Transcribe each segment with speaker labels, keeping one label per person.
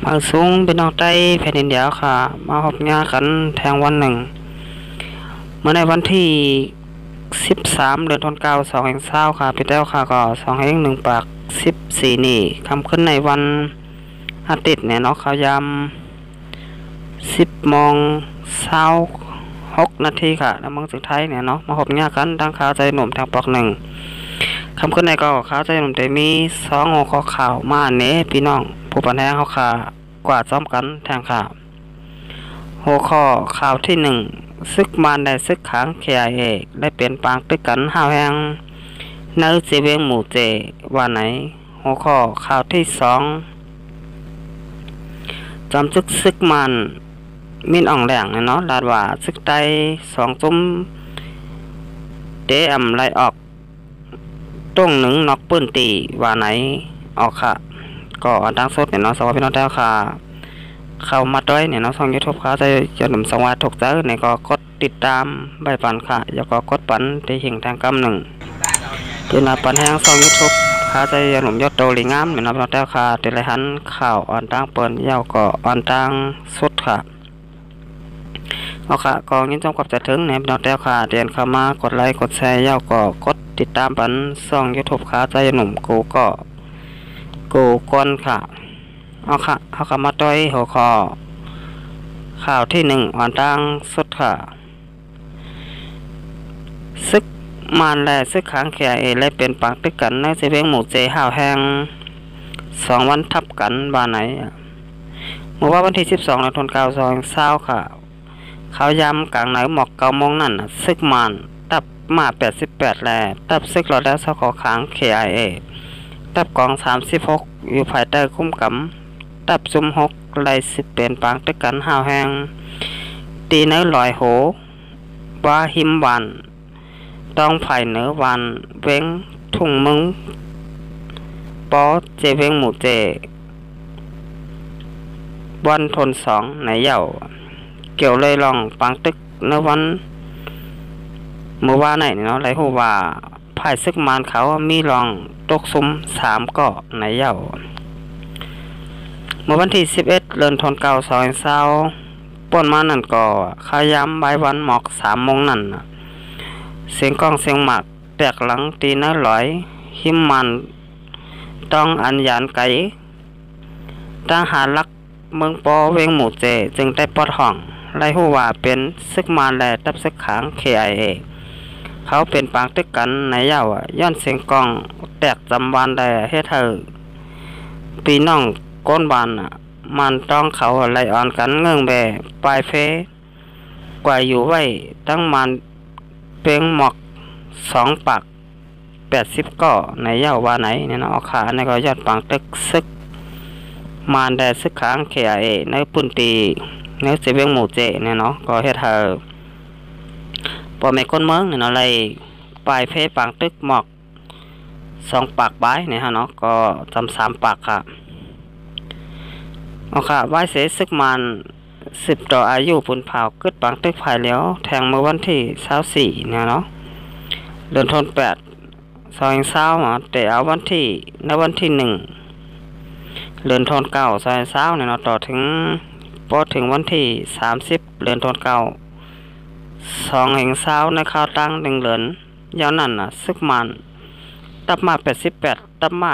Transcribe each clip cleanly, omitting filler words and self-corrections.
Speaker 1: บางสูงเป็นน้องใต้แผ่นดินเดียวค่ะมาพบงานกันแทงวันหนึ่งเมื่อในวันที่13 เดือนธันวาคม2020ค่ะพี่แต้วค่ะก็2/1/14นี่คำขึ้นในวันอาทิตย์เนี่ยเนาะเขายำ10:26ค่ะแล้วเมืองสุดท้ายเนี่ยเนาะมาพบงานกันตั้งข่าวใจหนุ่มทางปอกหนึ่งคำขึ้นในก็ข่าวใจหนุ่มแต่มี2หัวข้อข่าวมาเน้พี่น้องผู้ปันแห้งเขาค่ะกว่าซ้อมกันแทงข่าวหัวข้อข่าวที่ซึกมารได้ซึกขัง KIA ได้เปลี่ยนปางตึกกันห้าวแหงในจีเวงหมู่เจว่าไหนหัวข้อข่าวที่จอมซึกมารมินอ่องแหลงเนาะลาดว่าซึกไต2จุ้มเดไล่ออกต้งหนึ่งนอกปื้นตีว่าไหนออกค่ะก็ดังสดเนี่ยเนาะสวัสดีพี่น้องแต้วค่ะเข้ามาด้วยเนี่ยเนาะช่อง YouTube ค่ะจะหนุ่มสวัสดิ์ถูกใจเนี่ยก็กดติดตามใบปันค่ะแล้วก็กดปันที่หิ่งทางกำหนึ่งเดี๋ยวนาปันแห้งช่อง YouTube ค่ะจะหนุ่มยอดโตลิงามเนี่ยเนาะพี่น้องแต้วค่ะเดี๋ยวไรหันข่าวอ่อนตั้งเปิ้นยาวก็อ่อนตั้งสุดค่ะเอาค่ะก็ยินจงกับจะถึงเนี่ยพี่น้องแต้วค่ะเดินเข้ามากดไลค์กดแชร์ยาวก็กดติดตามปันช่อง YouTube ค่ะจะหนุ่มกูก้นค่ะเอาค่ะมาด้วยหัวข้อข่าวที่อ่อนตั้งสุดค่ะซึกมารและซึกขัง KIA และเป็นปากตึกกันในเสเวงหมู่เจห้าวแห้ง2วันทับกันบ้านไหนเมื่อวันที่12 เดือนธันวาคม2020ค่ะเขาย้ำกลางไหนหมอก9 โมงนั่นซึกมารตับมา88แลตับซึกรอแล้วสขอขัง KIA ตับกอง36อยู่ภายใต้คุ้มกำตับซุ่ม6ไล่สิบเป็นปางตึกกันห้าวแหงตีเนื้อลอยโหว่าหิมวันต้องไผ่เนื้อวันเว้งทุ่งมึงปอเจเว้งหมู่เจวันทน2ในเหย่าเกี่ยวเลยลองปางตึกเนื้อวันเมื่อว่าไหนเนาะไรหูว่าภายซึกมารเขามีลองตกซุ่ม3เกาะในเหย่าเมื่อวันที่11 เดือนธันวาคม2020ป่นมานั่นก็ขายามใบวันหมอก3 โมงนั่นเสียงกล้องเสียงหมากแตกหลังตีเนื้อลอยหิมมันต้องอัญญานไก่ทหารลักเมืองปอเวงหมู่เจจึงได้ปลดห้องไล่หูว่าเป็นซึกมารและตับซึกขัง KIA เขาเป็นปางตึกกันในเหย่าย้อนเสียงกล้องแตกจำวันได้เฮ็ดเธอปีน้องก้นบานมันต้องเขาไล่อ่อนกันเงื่องแบปลายเฟกว่าอยู่ไว้ตั้งมันเพียงหมอก2 ปาก80ก่อในเหย่าว่าไหนเนี่ยนะเอาขาในก็ยอดปางตึกซึกมารได้ซึกขัง KIA ในปุ่นตีในเสเวียงหมู่เจเนี่ยเนาะก็เฮ็ดเธอพอแม่คนเมืองเนี่ยเนาะไล่ปลายเฟปางตึกหมอก2 ปากบายเนี่ยฮะเนาะก็จำ3 ปากค่ะเอาค่ะไหว้เสซึกมัน10 ต่ออายุปุ่นเผาเกิดปังตึกภายแล้วแทงเมื่อวันที่24เนี่ยเนาะเดือนธันวาคม2020แต่เอาวันที่ในวันที่1 เดือนธันวาคม2020เนี่ยเนาะต่อถึงวันที่30 เดือนธันวาคม2020ในข่าวตั้ง1 เดือนยาวนั่นซึกมันตับมา88ตับมา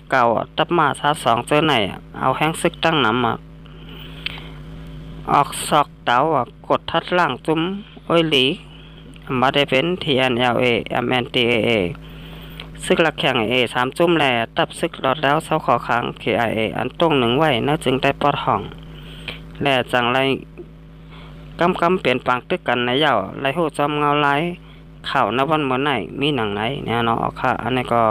Speaker 1: 99ตับมา22เจอไหนเอาแห้งซึกตั้งน้ำออกซอกเตากดทัดล่างจุ้มโอ้ยหลีมาได้เป็น TNLA MNDAA ซึกหลักแข่ง3จุ้มแลตับซึกรอดแล้วเศร้าขอค้าง KIA อันตรง1ไว้น่าจึงได้ปลดห้องแลจังไรกำเปลี่ยนปางตึกกันในเหย่าไรหูจอมเงาไล่ข่าวนวันเมื่อไหนมีหนังไหนเนี่ยเนาะค่ะอันนี้ก็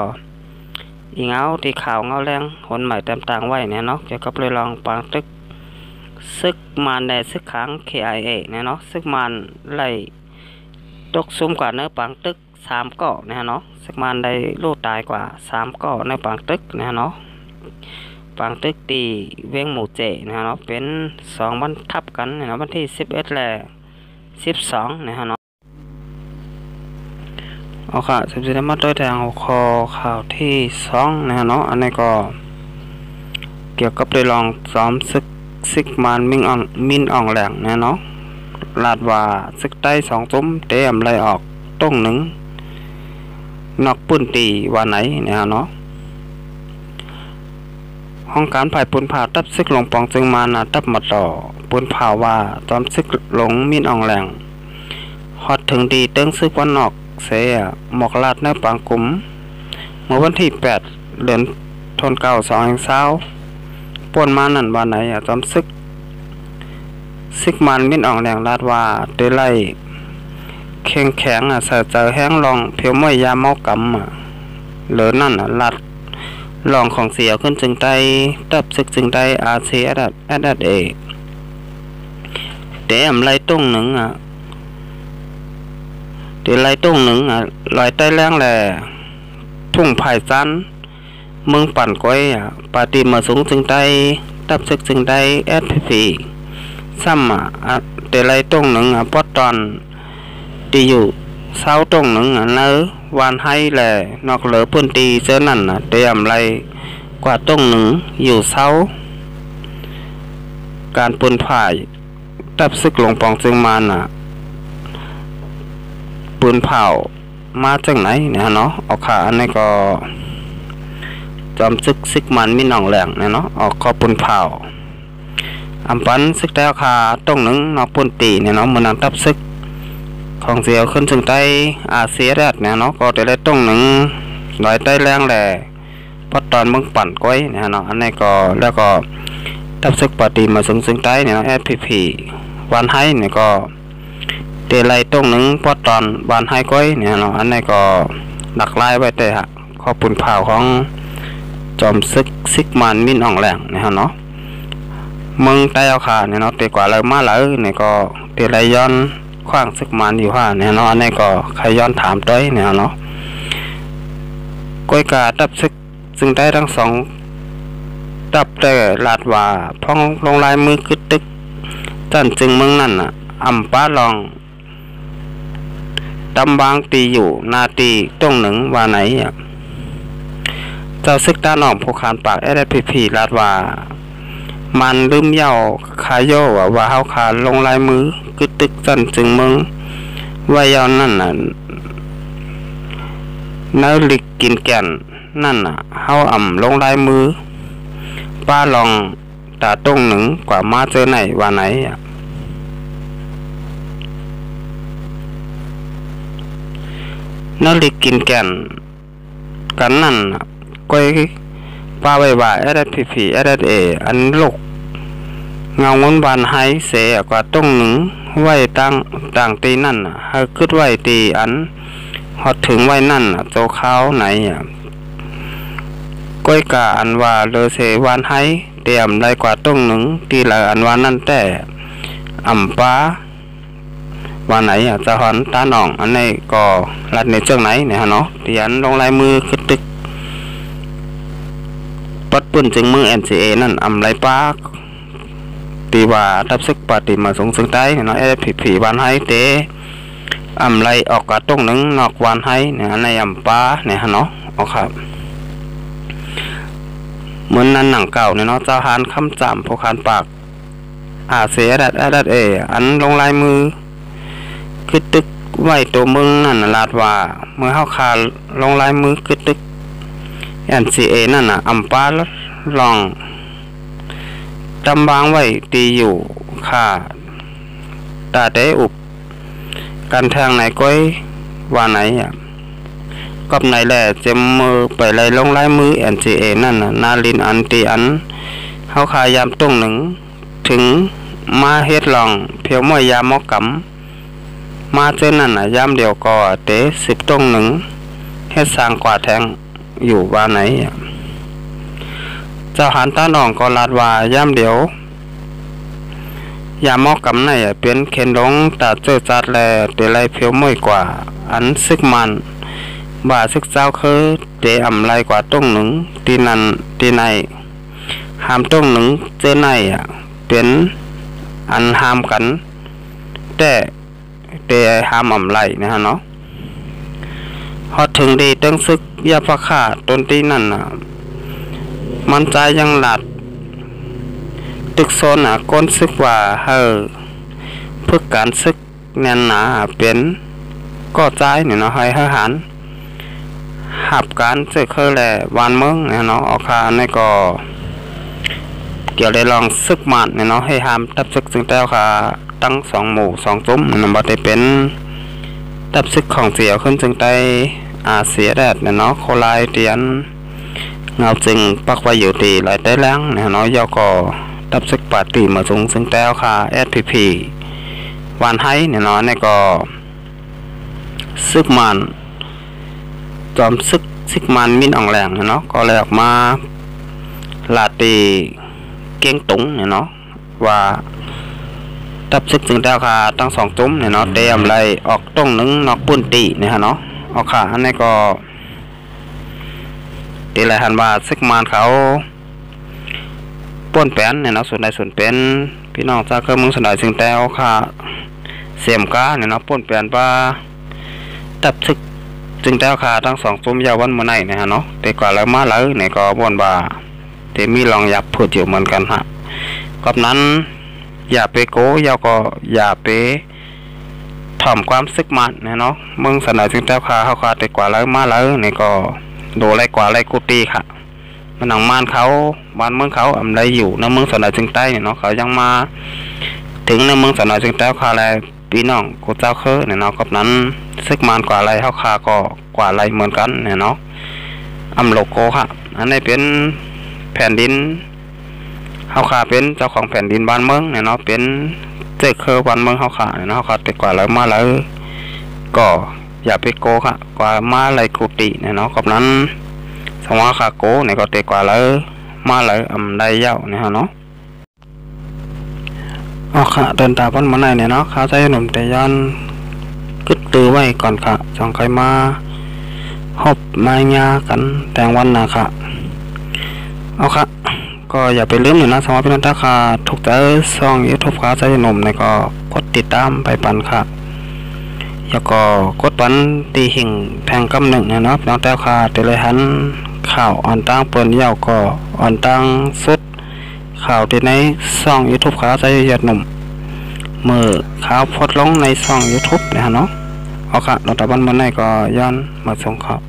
Speaker 1: อีเงาที่ข่าวเงาแรงหนใหม่เต็มต่างไว้เนี่ยเนาะเกี่ยวกับเลยลองปางตึกซึกมารได้ซึกขัง KIA เนี่ยเนาะซึกมารไล่ตกซุ่มกว่าเนื้อปางตึก3 เกาะเนี่ยเนาะซึกมารได้ลูกตายกว่า3 เกาะในปางตึกเนี่ยเนาะปางตึกตีเวียงหมู่เจเนี่ยเนาะเป็น2 วันทับกันเนี่ยเนาะวันที่11และ12เนี่ยเนาะเอาค่ะสิบมาตัวแทงหัวข้อข่าวที่2นะเนาะอันนี้ก็ เกี่ยวกับได้ลองซ้อมศึกซิกมานมินอ่องแหลงนะเนาะลาดว่าศึกใต้2ซุ้มเตะไล่ออกต้งหนึ่งนอกปื้นตีว่าไหนเนี่ยเนาะห้องการผ่ายปุนผ่าตับซึกหลงปองจึงมานะตับมาต่อปุนผ่าว่าตอมซึกหลงมินอ่องแหลงฮอดถึงดีเติ้งซึกวันนอกเสียหมอกลาดในปางกุมเมื่อวันที่8 เดือนธันวาคม2020ป่วนมานั่นว่าไหนตอมซึกมันมินอ่องแหลงลาดว่าเตไล่แข็งใส่เจอแห้งลองเพียวไม่ยาเมากำเหลือนั่นลาดลองของเสียขึ้นจึงได้ตับซึกจึงได้อาเซียดัดเอเตะไล่ต้งหนึ่งเตะไล่ต้งหนึ่งลอยใต้แรงแหล่ทุ่งไผ่ซันเมืองปั่นก้อยปาตีมาสูงจึงได้ตับซึกจึงได้SPPซ้ำเตะไล่ต้งหนึ่งปอตอนตีอยู่เสาต้งหนึ่งเนื้อวานให้แหล่นอกเหลือพื้นตีเจอนั่นเตะไล่กว่าต้งหนึ่งอยู่เสาการปืนผ่ายตับซึกหลงปองจึงมาปืนเผามาจากไหนเนี่ยเนาะออกขาอันนี้ก็จอมซึกมันมีหนองแหลงเนี่ยเนาะออกคอปืนเผาอัมปันซึกได้ขาต้งหนึ่งนอกปืนตีเนี่ยเนาะมันนั่งตับซึกของเสียวขึ้นถึงใต้อาเซียแรดเนี่ยเนาะก็ได้ต้งหนึ่งลอยใต้แรงแหล่พอตอนมึงปั่นก้อยเนี่ยเนาะอันนี้ก็แล้วก็ตับซึกปฏิมาซึ่งใต้เนี่ยSPPวันให้เนี่ยก็เตะไล่ต้งหนึ่งพอตอนวันให้ก้อยเนี่ยเนาะอันนี้ก็หลักลายไว้แต่ข้อปุ่นเผาของจอมซึกมันมินอ่องแหลงเนี่ยเนาะมึงใต้เอาขาเนี่ยเนาะเตะกว่าเลยมาเลยเนี่ยก็เตะไล่ย้อนขว้างซึกมันอยู่เนี่ยเนาะอันนี้ก็ใครย้อนถามต้อยเนี่ยเนาะก้อยกาตับซึกซึ่งได้ทั้งสองตับแต่ลาดว่าพ้องลงลายมือคึดตึกจันจึงเมืองนั่นอัมป้าลองตำบางตีอยู่นาตีต้งหนึ่งว่าไหนเจ้าซึกด้านออกผู้ขานปากSPPลาดว่ามันลืมเย่าขายโยว่าเฮาขาลงลายมือคึดตึกจันจึงเมืองว่ายาวนั่นเนื้อลิกกินแก่นนั่นเฮาลงลายมือป้าลองตาต้งหนึ่งกว่ามาเจอไหนว่าไหนเนื้อลิกกินแก่นกันนั่นก้อยป้าไว้ว่าSPP SSA อันลูกเงาเงินบานไฮเสียกว่าต้งหนึ่งไว้ต่างตีนั่นให้ขึ้นไว้ตีอันฮอดถึงไว้นั่นโจเขาไหนก้อยกาอันว่าเลเสวานไฮเตรียมได้กว่าต้งหนึ่งตีละอันว่านั่นแต่อัมป้าว่าไหนจะหอนตาหนองอันนี้ก็รัดในเจ้าไหนเนี่ยเนาะเตียนลงลายมือขึ้นตึกปัดปืนจึงมือNCAนั่นไรป้าตีว่าทับซึกปฏิมาสงซึ่งใต้เนาะSPPวันให้เตไรออกกระต้งหนึ่งนอกวันให้เนี่ยในป้าเนี่ยเนาะออกครับเหมือนนั้นหนังเก่าเนี่ยเนาะเจ้าฮานคำจำผู้คานปากเสียดัดอันลงลายมือคือตึกไว้ตัวมึงนั่นลาดว่าเมื่อเข้าคาลงลายมือคือตึกNCA นั่นอัมป้าลองตำบางไว้ตีอยู่ค่าตาได้อุบการแทงไหนก้อยว่าไหนกับไหนแหละเจมมือไปไล่ลงลายมือNCA นั่นนาลินอันตีอันเขาขายามต้งหนึ่งถึงมาเฮ็ดลองเพียวมวยยามมอกำมาเจนนั่นยามเดียวก็เตะ10ต้งหนึ่งเฮ็ดสร้างกว่าแทงอยู่ว่าไหนเจ้าหันตาหนองก็ลาดว่าย่ำเดียวยามมอกกำไหนเป็นเข็นลงตาเจอจัดแลเตไรเพียวม่วยกว่าอันซึกมันบ่าซึกเจ้าคือเตไรกว่าต้งหนึ่งตีนันตีในหามต้งหนึ่งเจอไหนเป็นอันหามกันแต่เตหามไรนะฮะเนาะพอถึงดีตั้งซึกยาพะขาต้นตีนั่นมันใจยังหลัด ตึกโซนก้นซึกว่าเพื่อการซึกแน่นหนาเป็นก็ใจเนี่ยเนาะให้ทหารหับการซึกเคยแหละวานเมืองเนี่ยเนาะออกคาในก็เกี่ยวได้ลองซึกมันเนี่ยเนาะให้ห้ามตับซึกซึ่งแต้วค่ะตั้ง2 หมู่ 2 จุ้มเนี่ยบ่ได้เป็นตับซึกของเสียวขึ้นจึงได้เสียแดดเนี่ยเนาะโคลายเตียนเงาจึงปักไว้อยู่ตีหลายได้แรงเนี่ยเนาะยอก็ตับซึกปาตีมาสูงซึ่งแต้วค่ะ SPP วานไห้เนี่ยเนาะนี่ก็ซึกมันจอมซึกมันมินอ่องแหลงเนาะก็เลยออกมาลาตีเก้งตุงเนี่ยเนาะว่าตับซึกจึงแต้วค่ะตั้ง2 จุ้มเนี่ยเนาะเตรียมไรออกต้องนึงนอกปุ้นตีเนี่ยเนาะออกค่ะอันนี้ก็ตีไรหันว่าซึกมันเขาป้นแป้นเนี่ยเนาะส่วนใดส่วนเป็นพี่น้องจากเครื่องมือสนายจึงแต้วค่ะเสียมก้าเนี่ยเนาะป้นแป้นว่าตับซึกจึงแต้วค่ะตั้ง2 จุ้มยาววันเมื่อไหร่เนี่ยเนาะแต่กว่าแล้วมาแล้วเนี่ยก็บ่นว่าเตมีลองยับพูดอยู่เหมือนกันฮะกับนั้นอย่าไปโก้ยาวก็อย่าไปถ่อมความซึกมันเนี่ยเนาะมึงสนายจึงแต้วค่ะเขาขาดแต่กว่าแล้วมาแล้วเนี่ยก็ดูไรกว่าไรกูตีค่ะมันหนังมานเขาบ้านเมืองเขาอะไรอยู่ในเมืองสนายจึงใต้เนี่ยเนาะเขายังมาถึงในเมืองสนายจึงแต้วค่ะอะไรพี่น้องกูเจ้าเคอเนี่ยเนาะกับนั้นซึกมันกว่าไรเขาขาก็กว่าไรเหมือนกันเนี่ยเนาะโลโก้ค่ะอันนี้เป็นแผ่นดินเฮาขาเป็นเจ้าของแผ่นดินบ้านเมืองเนี่ยเนาะเป็นเจ้าเคอบ้านเมืองเฮาขาเนี่ยเนาะเฮาขาแต่กว่าแล้วมาแล้วก็อย่าไปโกค่ะกว่ามาไรกุฏิเนี่ยเนาะกับนั้นสมว่าขาโกเนี่ยก็แต่กว่าแล้วมาแล้วได้เย้าเนี่ยเนาะเอาค่ะเดินตาบ้านมาไหนเนี่ยเนาะข้าใจหนุ่มแต่ย้อนกึดตือไว้ก่อนค่ะจองใครมาหอบมายากันแต่งวันนะค่ะเอาค่ะก็อย่าไปลืมเนี่ยนะสำหรับพี่น้องท่าค่ะถูกใจซ่องYouTubeข้าใจหนุ่มเนี่ยก็กดติดตามไปปันค่ะแล้วก็กดปันตีหิ่งแทงกำหนึ่งเนี่ยเนาะพี่น้องท่าค่ะเตเลยหันข่าวอ่อนตั้งเปิดเย้าก็อ่อนตั้งสุดข่าวที่ในซ่อง YouTube ข้าใจหยดหนุ่มมือข่าวพดลงในซ่อง YouTube เนี่ยเนาะเอาค่ะเราตะบันมันไหนก็ย้อนมาส่งข่าว